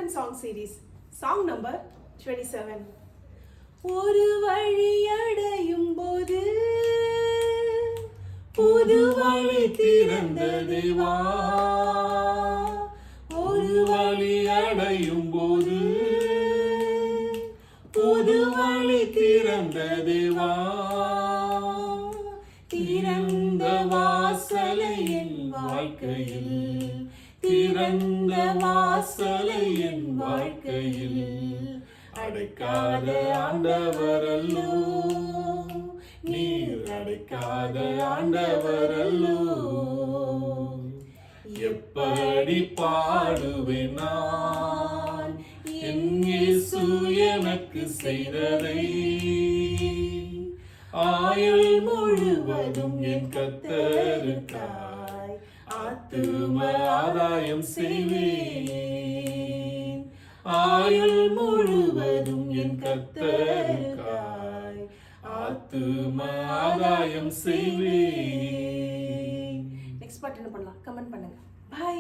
and Song series, song number 27. ஒரு வழி அடையும் போது புது வழி திறந்தது வா. ஒரு வழி அடையும் போது புது வழி திறந்தது வா. திறந்த வாசலை என் வாழ்க்கையில், திறந்த வாசலை என் வாழ்க்கையில் அடைக்காத ஆண்டவரல்லோ, நீர் அடைக்காத ஆண்டவரல்லோ. எப்படி பாடுவேன் நான் என் இயேசு எனக்கு செய்ததை. ஆயுள் முழுவதும் என் கர்த்தருக்காய் ஆத்தும ஆதாயம் செய்வேன். ஆயுள் முழுவதும் என் கர்த்தருக்காய் ஆத்தும ஆதாயம் செய்வேன். நெக்ஸ்ட் பாட்டு என்ன பண்ணலாம்? கமெண்ட் பண்ணுங்க.